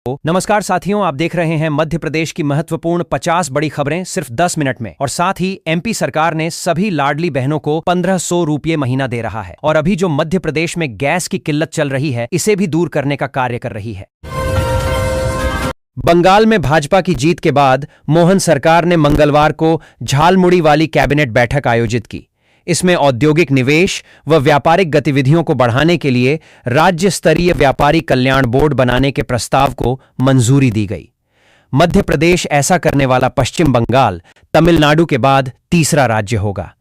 नमस्कार साथियों, आप देख रहे हैं मध्य प्रदेश की महत्वपूर्ण 50 बड़ी खबरें सिर्फ 10 मिनट में। और साथ ही एमपी सरकार ने सभी लाडली बहनों को 1500 रुपये महीना दे रहा है। और अभी जो मध्य प्रदेश में गैस की किल्लत चल रही है, इसे भी दूर करने का कार्य कर रही है। बंगाल में भाजपा की जीत के बाद मोहन सरकार ने मंगलवार को झालमुड़ी वाली कैबिनेट बैठक आयोजित की। इसमें औद्योगिक निवेश व व्यापारिक गतिविधियों को बढ़ाने के लिए राज्य स्तरीय व्यापारी कल्याण बोर्ड बनाने के प्रस्ताव को मंजूरी दी गई। मध्य प्रदेश ऐसा करने वाला पश्चिम बंगाल, तमिलनाडु के बाद तीसरा राज्य होगा।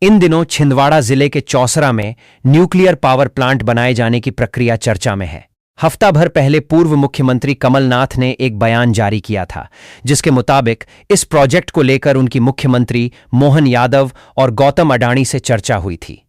इन दिनों छिंदवाड़ा जिले के चौसरा में न्यूक्लियर पावर प्लांट बनाए जाने की प्रक्रिया चर्चा में है। हफ्ता भर पहले पूर्व मुख्यमंत्री कमलनाथ ने एक बयान जारी किया था, जिसके मुताबिक इस प्रोजेक्ट को लेकर उनकी मुख्यमंत्री मोहन यादव और गौतम अडानी से चर्चा हुई थी।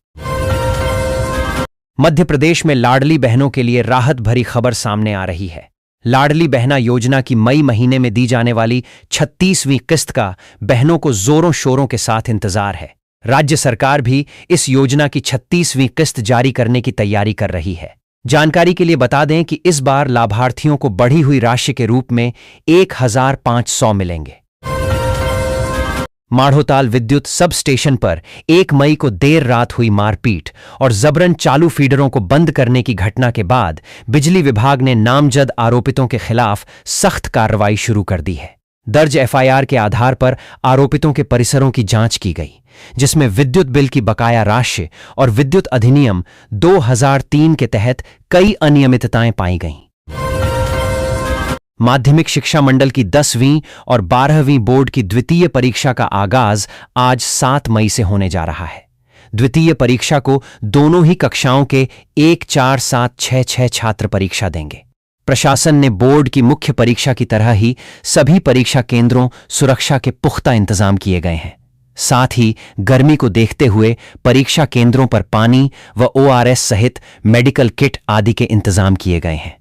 मध्य प्रदेश में लाडली बहनों के लिए राहत भरी खबर सामने आ रही है। लाडली बहना योजना की मई महीने में दी जाने वाली 36वीं किस्त का बहनों को जोरों शोरों के साथ इंतजार है। राज्य सरकार भी इस योजना की 36वीं किस्त जारी करने की तैयारी कर रही है। जानकारी के लिए बता दें कि इस बार लाभार्थियों को बढ़ी हुई राशि के रूप में 1500 मिलेंगे। माढ़ोताल विद्युत सब स्टेशन पर 1 मई को देर रात हुई मारपीट और जबरन चालू फीडरों को बंद करने की घटना के बाद बिजली विभाग ने नामजद आरोपितों के खिलाफ सख्त कार्रवाई शुरू कर दी है। दर्ज एफआईआर के आधार पर आरोपितों के परिसरों की जांच की गई, जिसमें विद्युत बिल की बकाया राशि और विद्युत अधिनियम 2003 के तहत कई अनियमितताएं पाई गईं। माध्यमिक शिक्षा मंडल की 10वीं और 12वीं बोर्ड की द्वितीय परीक्षा का आगाज आज 7 मई से होने जा रहा है। द्वितीय परीक्षा को दोनों ही कक्षाओं के 1, 4, 7, 6 छात्र परीक्षा देंगे। प्रशासन ने बोर्ड की मुख्य परीक्षा की तरह ही सभी परीक्षा केंद्रों सुरक्षा के पुख्ता इंतजाम किए गए हैं। साथ ही गर्मी को देखते हुए परीक्षा केंद्रों पर पानी व ओआरएस सहित मेडिकल किट आदि के इंतजाम किए गए हैं।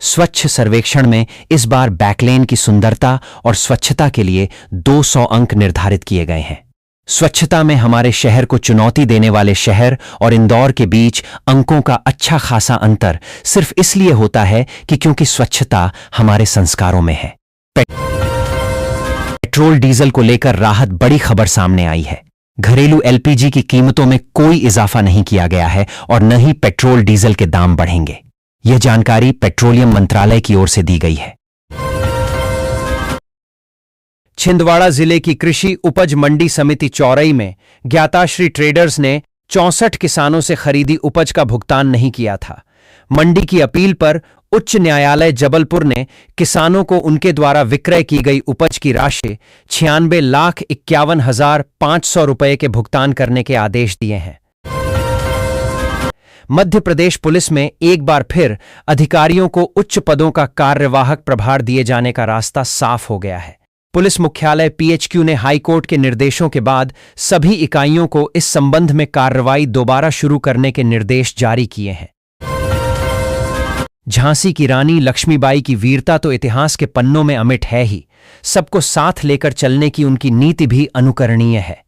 स्वच्छ सर्वेक्षण में इस बार बैकलेन की सुंदरता और स्वच्छता के लिए 200 अंक निर्धारित किए गए हैं। स्वच्छता में हमारे शहर को चुनौती देने वाले शहर और इंदौर के बीच अंकों का अच्छा खासा अंतर सिर्फ इसलिए होता है कि क्योंकि स्वच्छता हमारे संस्कारों में है। पेट्रोल डीजल को लेकर राहत बड़ी खबर सामने आई है। घरेलू एलपीजी की कीमतों में कोई इजाफा नहीं किया गया है और न ही पेट्रोल डीजल के दाम बढ़ेंगे। यह जानकारी पेट्रोलियम मंत्रालय की ओर से दी गई है। छिंदवाड़ा जिले की कृषि उपज मंडी समिति चौरई में ज्ञाताश्री ट्रेडर्स ने 64 किसानों से खरीदी उपज का भुगतान नहीं किया था। मंडी की अपील पर उच्च न्यायालय जबलपुर ने किसानों को उनके द्वारा विक्रय की गई उपज की राशि 96,51,500 रुपये के भुगतान करने के आदेश दिए हैं। मध्य प्रदेश पुलिस में एक बार फिर अधिकारियों को उच्च पदों का कार्यवाहक प्रभार दिए जाने का रास्ता साफ हो गया है। पुलिस मुख्यालय पीएचक्यू ने हाईकोर्ट के निर्देशों के बाद सभी इकाइयों को इस संबंध में कार्रवाई दोबारा शुरू करने के निर्देश जारी किए हैं। झांसी की रानी लक्ष्मीबाई की वीरता तो इतिहास के पन्नों में अमिट है ही, सबको साथ लेकर चलने की उनकी नीति भी अनुकरणीय है।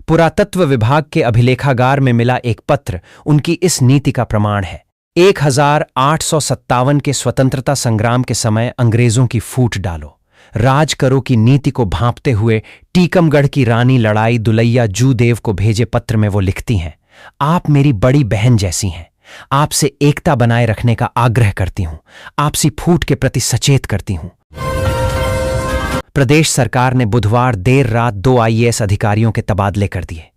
पुरातत्व विभाग के अभिलेखागार में मिला एक पत्र उनकी इस नीति का प्रमाण है। 1857 के स्वतंत्रता संग्राम के समय अंग्रेजों की फूट डालो, राज करो की नीति को भांपते हुए टीकमगढ़ की रानी लड़ाई दुलैया जूदेव को भेजे पत्र में वो लिखती हैं, आप मेरी बड़ी बहन जैसी हैं। आपसे एकता बनाए रखने का आग्रह करती हूं, आपसी फूट के प्रति सचेत करती हूं। प्रदेश सरकार ने बुधवार देर रात 2 आईएएस अधिकारियों के तबादले कर दिए।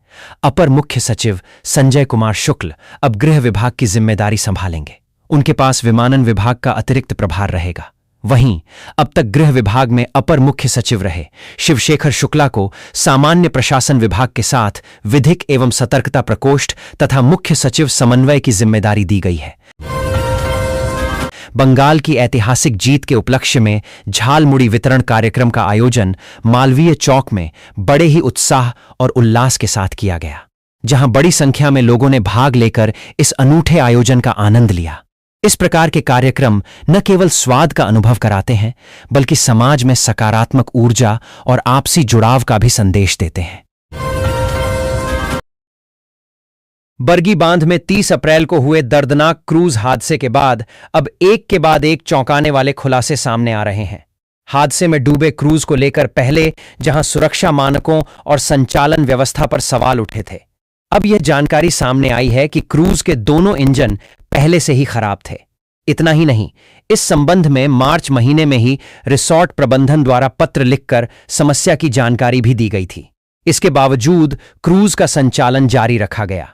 अपर मुख्य सचिव संजय कुमार शुक्ल अब गृह विभाग की जिम्मेदारी संभालेंगे। उनके पास विमानन विभाग का अतिरिक्त प्रभार रहेगा। वहीं अब तक गृह विभाग में अपर मुख्य सचिव रहे शिवशेखर शुक्ला को सामान्य प्रशासन विभाग के साथ विधिक एवं सतर्कता प्रकोष्ठ तथा मुख्य सचिव समन्वय की जिम्मेदारी दी गई है। बंगाल की ऐतिहासिक जीत के उपलक्ष्य में झालमुड़ी वितरण कार्यक्रम का आयोजन मालवीय चौक में बड़े ही उत्साह और उल्लास के साथ किया गया, जहां बड़ी संख्या में लोगों ने भाग लेकर इस अनूठे आयोजन का आनंद लिया। इस प्रकार के कार्यक्रम न केवल स्वाद का अनुभव कराते हैं, बल्कि समाज में सकारात्मक ऊर्जा और आपसी जुड़ाव का भी संदेश देते हैं। बरगी बांध में 30 अप्रैल को हुए दर्दनाक क्रूज हादसे के बाद अब एक के बाद एक चौंकाने वाले खुलासे सामने आ रहे हैं। हादसे में डूबे क्रूज को लेकर पहले जहां सुरक्षा मानकों और संचालन व्यवस्था पर सवाल उठे थे, अब यह जानकारी सामने आई है कि क्रूज के दोनों इंजन पहले से ही खराब थे। इतना ही नहीं, इस संबंध में मार्च महीने में ही रिसॉर्ट प्रबंधन द्वारा पत्र लिखकर समस्या की जानकारी भी दी गई थी। इसके बावजूद क्रूज का संचालन जारी रखा गया।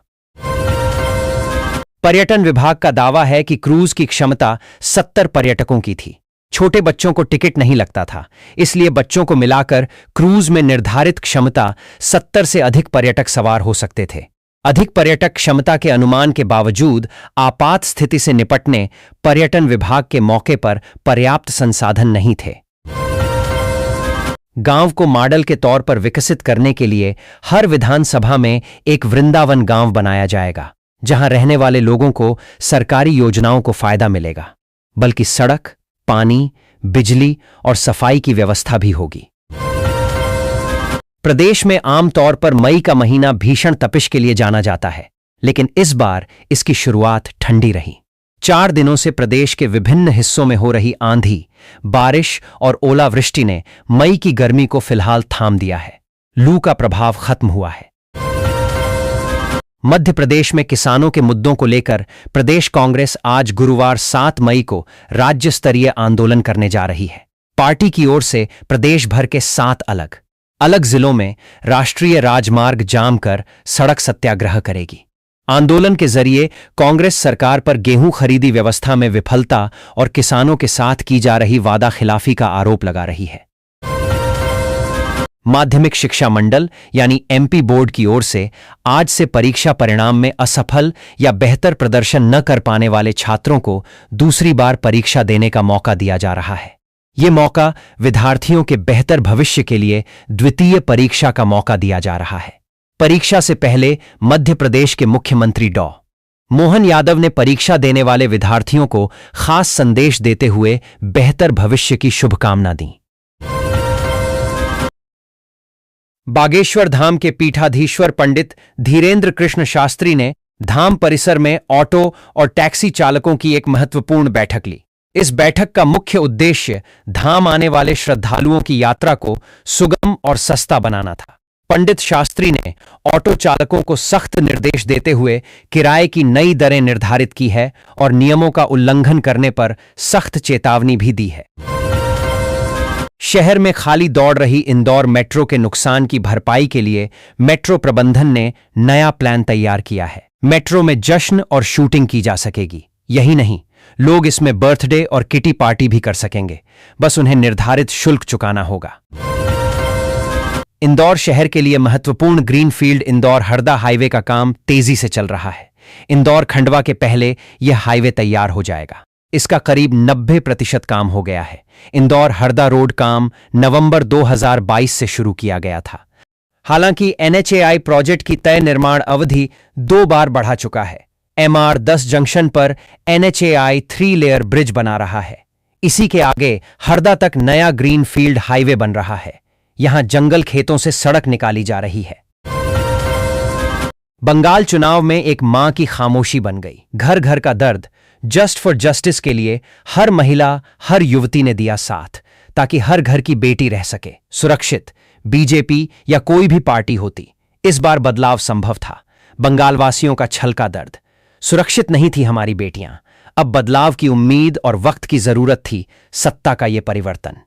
पर्यटन विभाग का दावा है कि क्रूज की क्षमता 70 पर्यटकों की थी। छोटे बच्चों को टिकट नहीं लगता था, इसलिए बच्चों को मिलाकर क्रूज में निर्धारित क्षमता 70 से अधिक पर्यटक सवार हो सकते थे। अधिक पर्यटक क्षमता के अनुमान के बावजूद आपात स्थिति से निपटने पर्यटन विभाग के मौके पर पर्याप्त संसाधन नहीं थे। गांव को मॉडल के तौर पर विकसित करने के लिए हर विधानसभा में एक वृंदावन गांव बनाया जाएगा, जहां रहने वाले लोगों को सरकारी योजनाओं को फायदा मिलेगा, बल्कि सड़क, पानी, बिजली और सफाई की व्यवस्था भी होगी। प्रदेश में आमतौर पर मई का महीना भीषण तपिश के लिए जाना जाता है, लेकिन इस बार इसकी शुरुआत ठंडी रही। 4 दिनों से प्रदेश के विभिन्न हिस्सों में हो रही आंधी, बारिश और ओलावृष्टि ने मई की गर्मी को फिलहाल थाम दिया है। लू का प्रभाव खत्म हुआ है। मध्य प्रदेश में किसानों के मुद्दों को लेकर प्रदेश कांग्रेस आज गुरुवार 7 मई को राज्य स्तरीय आंदोलन करने जा रही है। पार्टी की ओर से प्रदेश भर के 7 अलग अलग जिलों में राष्ट्रीय राजमार्ग जाम कर सड़क सत्याग्रह करेगी। आंदोलन के जरिए कांग्रेस सरकार पर गेहूं खरीदी व्यवस्था में विफलता और किसानों के साथ की जा रही वादा खिलाफी का आरोप लगा रही है। माध्यमिक शिक्षा मंडल यानी एमपी बोर्ड की ओर से आज से परीक्षा परिणाम में असफल या बेहतर प्रदर्शन न कर पाने वाले छात्रों को दूसरी बार परीक्षा देने का मौका दिया जा रहा है। ये मौका विद्यार्थियों के बेहतर भविष्य के लिए द्वितीय परीक्षा का मौका दिया जा रहा है। परीक्षा से पहले मध्य प्रदेश के मुख्यमंत्री डॉ. मोहन यादव ने परीक्षा देने वाले विद्यार्थियों को खास संदेश देते हुए बेहतर भविष्य की शुभकामना दी। बागेश्वर धाम के पीठाधीश्वर पंडित धीरेन्द्र कृष्ण शास्त्री ने धाम परिसर में ऑटो और टैक्सी चालकों की एक महत्वपूर्ण बैठक ली। इस बैठक का मुख्य उद्देश्य धाम आने वाले श्रद्धालुओं की यात्रा को सुगम और सस्ता बनाना था। पंडित शास्त्री ने ऑटो चालकों को सख्त निर्देश देते हुए किराए की नई दरें निर्धारित की है और नियमों का उल्लंघन करने पर सख्त चेतावनी भी दी है। शहर में खाली दौड़ रही इंदौर मेट्रो के नुकसान की भरपाई के लिए मेट्रो प्रबंधन ने नया प्लान तैयार किया है। मेट्रो में जश्न और शूटिंग की जा सकेगी। यही नहीं, लोग इसमें बर्थडे और किटी पार्टी भी कर सकेंगे, बस उन्हें निर्धारित शुल्क चुकाना होगा। इंदौर शहर के लिए महत्वपूर्ण ग्रीनफील्ड इंदौर हरदा हाईवे का काम तेजी से चल रहा है। इंदौर खंडवा के पहले यह हाईवे तैयार हो जाएगा। इसका करीब 90% काम हो गया है। इंदौर हरदा रोड काम नवंबर 2022 से शुरू किया गया था। हालांकि एनएचएआई प्रोजेक्ट की तय निर्माण अवधि 2 बार बढ़ा चुका है। MR10 जंक्शन पर एनएचएआई 3 लेयर ब्रिज बना रहा है। इसी के आगे हरदा तक नया ग्रीनफील्ड हाईवे बन रहा है। यहां जंगल खेतों से सड़क निकाली जा रही है। बंगाल चुनाव में एक मां की खामोशी बन गई। घर घर का दर्द, जस्ट फॉर जस्टिस के लिए हर महिला, हर युवती ने दिया साथ, ताकि हर घर की बेटी रह सके सुरक्षित। बीजेपी या कोई भी पार्टी होती, इस बार बदलाव संभव था। बंगाल वासियों का छलका दर्द, सुरक्षित नहीं थी हमारी बेटियां। अब बदलाव की उम्मीद और वक्त की जरूरत थी। सत्ता का यह परिवर्तन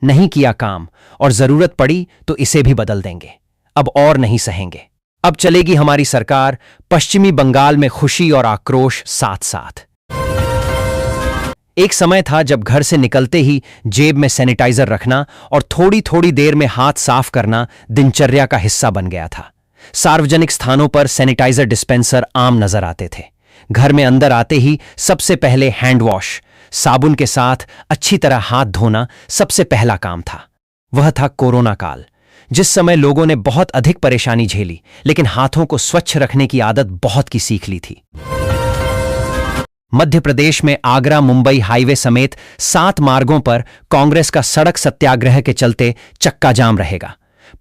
नहीं किया काम, और जरूरत पड़ी तो इसे भी बदल देंगे। अब और नहीं सहेंगे। अब चलेगी हमारी सरकार। पश्चिमी बंगाल में खुशी और आक्रोश साथ साथ। एक समय था जब घर से निकलते ही जेब में सैनिटाइजर रखना और थोड़ी थोड़ी देर में हाथ साफ करना दिनचर्या का हिस्सा बन गया था। सार्वजनिक स्थानों पर सैनिटाइजर डिस्पेंसर आम नजर आते थे। घर में अंदर आते ही सबसे पहले हैंड वॉश, साबुन के साथ अच्छी तरह हाथ धोना सबसे पहला काम था। वह था कोरोना काल, जिस समय लोगों ने बहुत अधिक परेशानी झेली, लेकिन हाथों को स्वच्छ रखने की आदत बहुत की सीख ली थी। मध्य प्रदेश में आगरा मुंबई हाईवे समेत 7 मार्गों पर कांग्रेस का सड़क सत्याग्रह के चलते चक्का जाम रहेगा।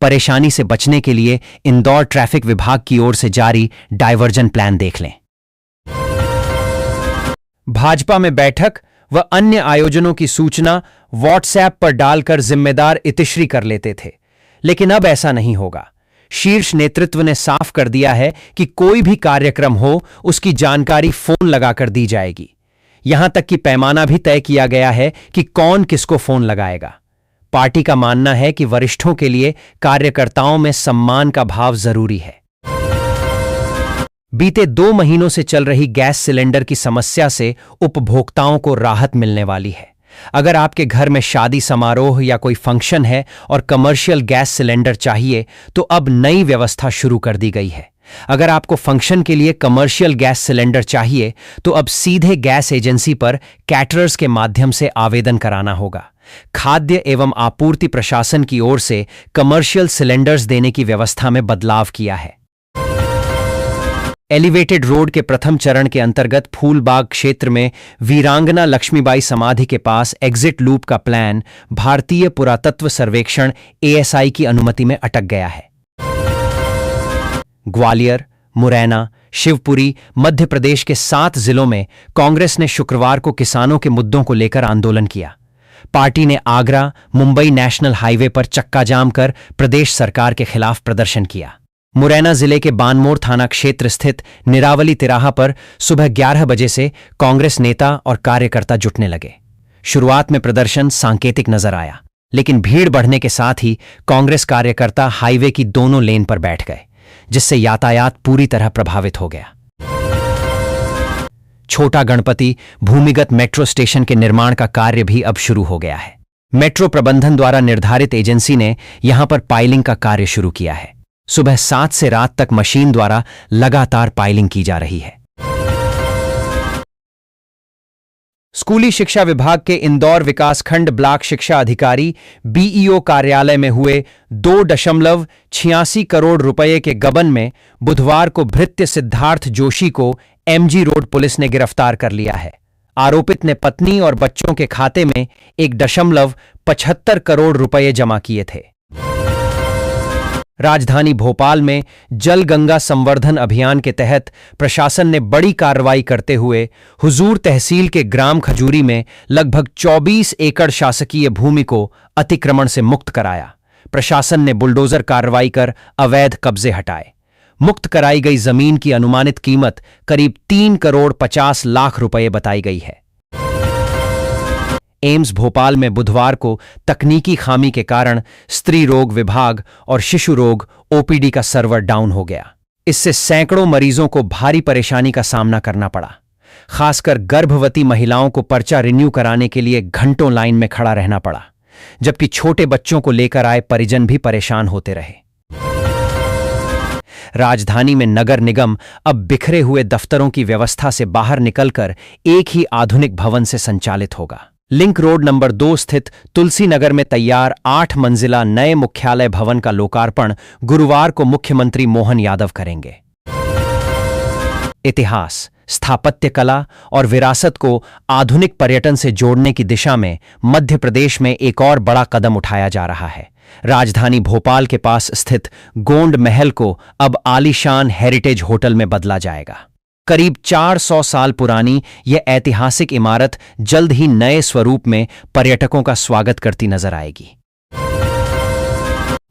परेशानी से बचने के लिए इंदौर ट्रैफिक विभाग की ओर से जारी डायवर्जन प्लान देख लें। भाजपा में बैठक व अन्य आयोजनों की सूचना व्हाट्सएप पर डालकर जिम्मेदार इतिश्री कर लेते थे, लेकिन अब ऐसा नहीं होगा। शीर्ष नेतृत्व ने साफ कर दिया है कि कोई भी कार्यक्रम हो, उसकी जानकारी फोन लगाकर दी जाएगी। यहां तक कि पैमाना भी तय किया गया है कि कौन किसको फोन लगाएगा। पार्टी का मानना है कि वरिष्ठों के लिए कार्यकर्ताओं में सम्मान का भाव जरूरी है। बीते 2 महीनों से चल रही गैस सिलेंडर की समस्या से उपभोक्ताओं को राहत मिलने वाली है। अगर आपके घर में शादी समारोह या कोई फंक्शन है और कमर्शियल गैस सिलेंडर चाहिए, तो अब नई व्यवस्था शुरू कर दी गई है। अगर आपको फंक्शन के लिए कमर्शियल गैस सिलेंडर चाहिए, तो अब सीधे गैस एजेंसी पर कैटरर्स के माध्यम से आवेदन कराना होगा। खाद्य एवं आपूर्ति प्रशासन की ओर से कमर्शियल सिलेंडर्स देने की व्यवस्था में बदलाव किया है। एलिवेटेड रोड के प्रथम चरण के अंतर्गत फूलबाग क्षेत्र में वीरांगना लक्ष्मीबाई समाधि के पास एग्जिट लूप का प्लान भारतीय पुरातत्व सर्वेक्षण ASI की अनुमति में अटक गया है। ग्वालियर, मुरैना, शिवपुरी, मध्य प्रदेश के 7 जिलों में कांग्रेस ने शुक्रवार को किसानों के मुद्दों को लेकर आंदोलन किया। पार्टी ने आगरा मुंबई नेशनल हाईवे पर चक्का जाम कर प्रदेश सरकार के खिलाफ प्रदर्शन किया। मुरैना जिले के बानमोर थाना क्षेत्र स्थित निरावली तिराहा पर सुबह 11 बजे से कांग्रेस नेता और कार्यकर्ता जुटने लगे। शुरुआत में प्रदर्शन सांकेतिक नजर आया, लेकिन भीड़ बढ़ने के साथ ही कांग्रेस कार्यकर्ता हाईवे की दोनों लेन पर बैठ गए, जिससे यातायात पूरी तरह प्रभावित हो गया। छोटा गणपति भूमिगत मेट्रो स्टेशन के निर्माण का कार्य भी अब शुरू हो गया है। मेट्रो प्रबंधन द्वारा निर्धारित एजेंसी ने यहां पर पाइलिंग का कार्य शुरू किया है। सुबह 7 से रात तक मशीन द्वारा लगातार पाइलिंग की जा रही है। स्कूली शिक्षा विभाग के इंदौर विकासखंड ब्लॉक शिक्षा अधिकारी BEO कार्यालय में हुए 2.86 करोड़ रुपए के गबन में बुधवार को भृत्य सिद्धार्थ जोशी को MG रोड पुलिस ने गिरफ्तार कर लिया है। आरोपित ने पत्नी और बच्चों के खाते में 1.75 करोड़ रुपए जमा किए थे। राजधानी भोपाल में जल गंगा संवर्धन अभियान के तहत प्रशासन ने बड़ी कार्रवाई करते हुए हुजूर तहसील के ग्राम खजूरी में लगभग 24 एकड़ शासकीय भूमि को अतिक्रमण से मुक्त कराया। प्रशासन ने बुलडोजर कार्रवाई कर अवैध कब्जे हटाए। मुक्त कराई गई जमीन की अनुमानित कीमत करीब 3 करोड़ 50 लाख रुपए बताई गई है। एम्स भोपाल में बुधवार को तकनीकी खामी के कारण स्त्री रोग विभाग और शिशु रोग OPD का सर्वर डाउन हो गया। इससे सैकड़ों मरीजों को भारी परेशानी का सामना करना पड़ा। खासकर गर्भवती महिलाओं को पर्चा रिन्यू कराने के लिए घंटों लाइन में खड़ा रहना पड़ा, जबकि छोटे बच्चों को लेकर आए परिजन भी परेशान होते रहे। राजधानी में नगर निगम अब बिखरे हुए दफ्तरों की व्यवस्था से बाहर निकलकर एक ही आधुनिक भवन से संचालित होगा। लिंक रोड नंबर 2 स्थित तुलसी नगर में तैयार 8 मंजिला नए मुख्यालय भवन का लोकार्पण गुरुवार को मुख्यमंत्री मोहन यादव करेंगे। इतिहास, स्थापत्य कला और विरासत को आधुनिक पर्यटन से जोड़ने की दिशा में मध्य प्रदेश में एक और बड़ा कदम उठाया जा रहा है। राजधानी भोपाल के पास स्थित गोंड महल को अब आलीशान हेरिटेज होटल में बदला जाएगा। करीब 400 साल पुरानी यह ऐतिहासिक इमारत जल्द ही नए स्वरूप में पर्यटकों का स्वागत करती नजर आएगी।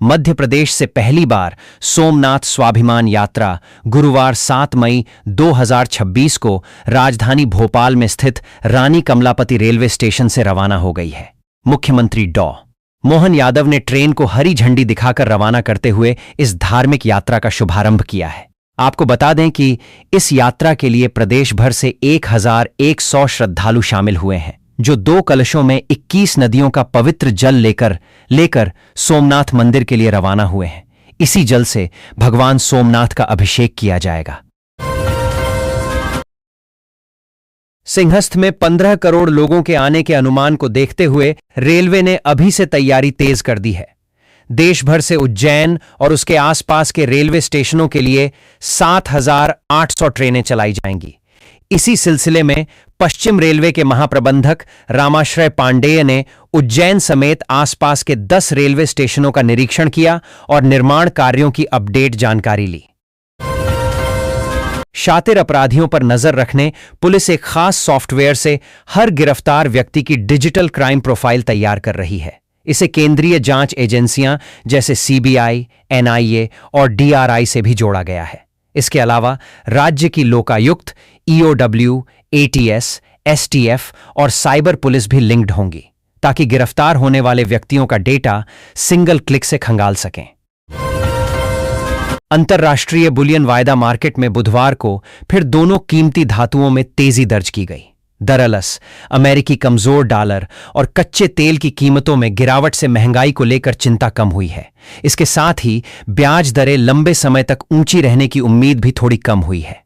मध्य प्रदेश से पहली बार सोमनाथ स्वाभिमान यात्रा गुरुवार 7 मई 2026 को राजधानी भोपाल में स्थित रानी कमलापति रेलवे स्टेशन से रवाना हो गई है। मुख्यमंत्री डॉ. मोहन यादव ने ट्रेन को हरी झंडी दिखाकर रवाना करते हुए इस धार्मिक यात्रा का शुभारंभ किया है। आपको बता दें कि इस यात्रा के लिए प्रदेश भर से 1100 श्रद्धालु शामिल हुए हैं, जो 2 कलशों में 21 नदियों का पवित्र जल लेकर सोमनाथ मंदिर के लिए रवाना हुए हैं। इसी जल से भगवान सोमनाथ का अभिषेक किया जाएगा। सिंहस्थ में 15 करोड़ लोगों के आने के अनुमान को देखते हुए रेलवे ने अभी से तैयारी तेज कर दी है। देश भर से उज्जैन और उसके आसपास के रेलवे स्टेशनों के लिए 7,800 ट्रेनें चलाई जाएंगी। इसी सिलसिले में पश्चिम रेलवे के महाप्रबंधक रामाश्रय पांडेय ने उज्जैन समेत आसपास के 10 रेलवे स्टेशनों का निरीक्षण किया और निर्माण कार्यों की अपडेट जानकारी ली। शातिर अपराधियों पर नजर रखने पुलिस एक खास सॉफ्टवेयर से हर गिरफ्तार व्यक्ति की डिजिटल क्राइम प्रोफाइल तैयार कर रही है। इसे केंद्रीय जांच एजेंसियां जैसे सीबीआई, एनआईए और डीआरआई से भी जोड़ा गया है। इसके अलावा राज्य की लोकायुक्त, ईओडब्ल्यू, एटीएस, एसटीएफ और साइबर पुलिस भी लिंक्ड होंगी, ताकि गिरफ्तार होने वाले व्यक्तियों का डेटा सिंगल क्लिक से खंगाल सकें। अंतर्राष्ट्रीय बुलियन वायदा मार्केट में बुधवार को फिर दोनों कीमती धातुओं में तेजी दर्ज की गई। दरअसल अमेरिकी कमजोर डॉलर और कच्चे तेल की कीमतों में गिरावट से महंगाई को लेकर चिंता कम हुई है। इसके साथ ही ब्याज दरें लंबे समय तक ऊंची रहने की उम्मीद भी थोड़ी कम हुई है।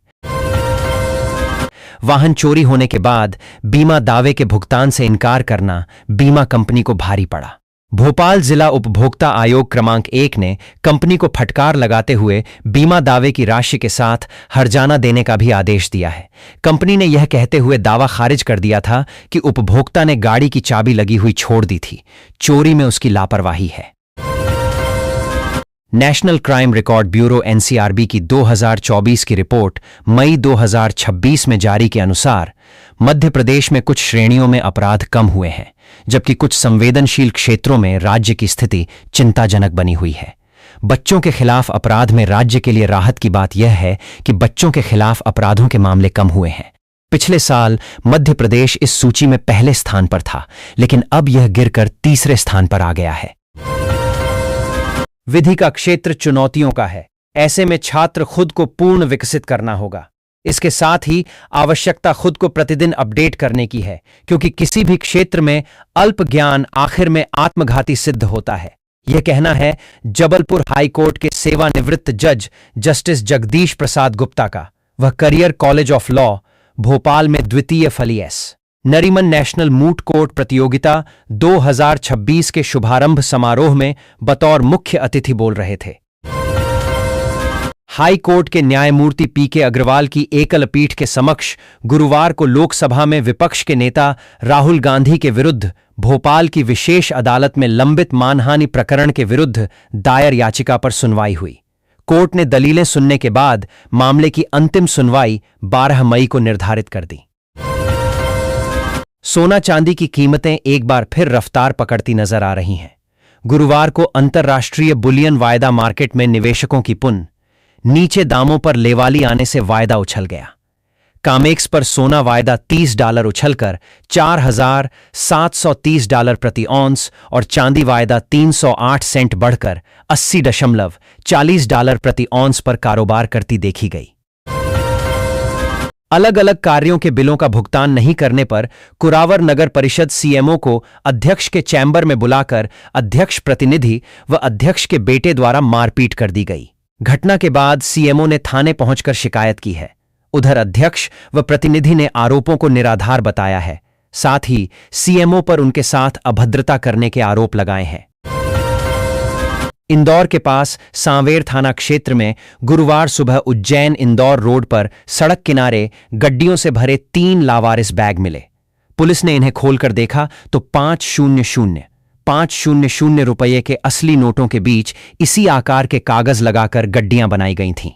वाहन चोरी होने के बाद बीमा दावे के भुगतान से इनकार करना बीमा कंपनी को भारी पड़ा। भोपाल जिला उपभोक्ता आयोग क्रमांक 1 ने कंपनी को फटकार लगाते हुए बीमा दावे की राशि के साथ हर्जाना देने का भी आदेश दिया है। कंपनी ने यह कहते हुए दावा खारिज कर दिया था कि उपभोक्ता ने गाड़ी की चाबी लगी हुई छोड़ दी थी। चोरी में उसकी लापरवाही है। National crime record bureau NCRB की 2024 की रिपोर्ट मई 2026 में जारी के अनुसार मध्य प्रदेश में कुछ श्रेणियों में अपराध कम हुए हैं, जबकि कुछ संवेदनशील क्षेत्रों में राज्य की स्थिति चिंताजनक बनी हुई है। बच्चों के खिलाफ अपराध में राज्य के लिए राहत की बात यह है कि बच्चों के खिलाफ अपराधों के मामले कम हुए हैं। पिछले साल मध्य प्रदेश इस सूची में पहले स्थान पर था, लेकिन अब यह गिरकर तीसरे स्थान पर आ गया है। विधि का क्षेत्र चुनौतियों का है। ऐसे में छात्र खुद को पूर्ण विकसित करना होगा। इसके साथ ही आवश्यकता खुद को प्रतिदिन अपडेट करने की है, क्योंकि किसी भी क्षेत्र में अल्प ज्ञान आखिर में आत्मघाती सिद्ध होता है। यह कहना है जबलपुर हाई कोर्ट के सेवानिवृत्त जज जस्टिस जगदीश प्रसाद गुप्ता का। वह career college of law Bhopal में द्वितीय फली S Nariman national moot court प्रतियोगिता 2026 के शुभारंभ समारोह में बतौर मुख्य अतिथि बोल रहे थे। हाई कोर्ट के न्यायमूर्ति पीके अग्रवाल की एकल पीठ के समक्ष गुरुवार को लोकसभा में विपक्ष के नेता राहुल गांधी के विरुद्ध भोपाल की विशेष अदालत में लंबित मानहानि प्रकरण के विरुद्ध दायर याचिका पर सुनवाई हुई। कोर्ट ने दलीलें सुनने के बाद मामले की अंतिम सुनवाई 12 मई को निर्धारित कर दी। सोना चांदी की कीमतें एक बार फिर रफ्तार पकड़ती नजर आ रही हैं। गुरुवार को अंतर्राष्ट्रीय बुलियन वायदा मार्केट में निवेशकों की पुन नीचे दामों पर लेवाली आने से वायदा उछल गया। कामेक्स पर सोना वायदा $30 उछलकर $4,730 प्रति औंस और चांदी वायदा 308 सेंट बढ़कर $80.40 प्रति औंस पर कारोबार करती देखी गई। अलग अलग कार्यों के बिलों का भुगतान नहीं करने पर कुरावर नगर परिषद सीएमओ को अध्यक्ष के चैम्बर में बुलाकर अध्यक्ष प्रतिनिधि व अध्यक्ष के बेटे द्वारा मारपीट कर दी गई। घटना के बाद सीएमओ ने थाने पहुंचकर शिकायत की है। उधर अध्यक्ष व प्रतिनिधि ने आरोपों को निराधार बताया है। साथ ही सीएमओ पर उनके साथ अभद्रता करने के आरोप लगाए हैं। इंदौर के पास सांवेर थाना क्षेत्र में गुरुवार सुबह उज्जैन इंदौर रोड पर सड़क किनारे गड्डियों से भरे 3 लावारिस बैग मिले। पुलिस ने इन्हें खोलकर देखा तो 500 रुपये के असली नोटों के बीच इसी आकार के कागज लगाकर गड्डियां बनाई गई थीं।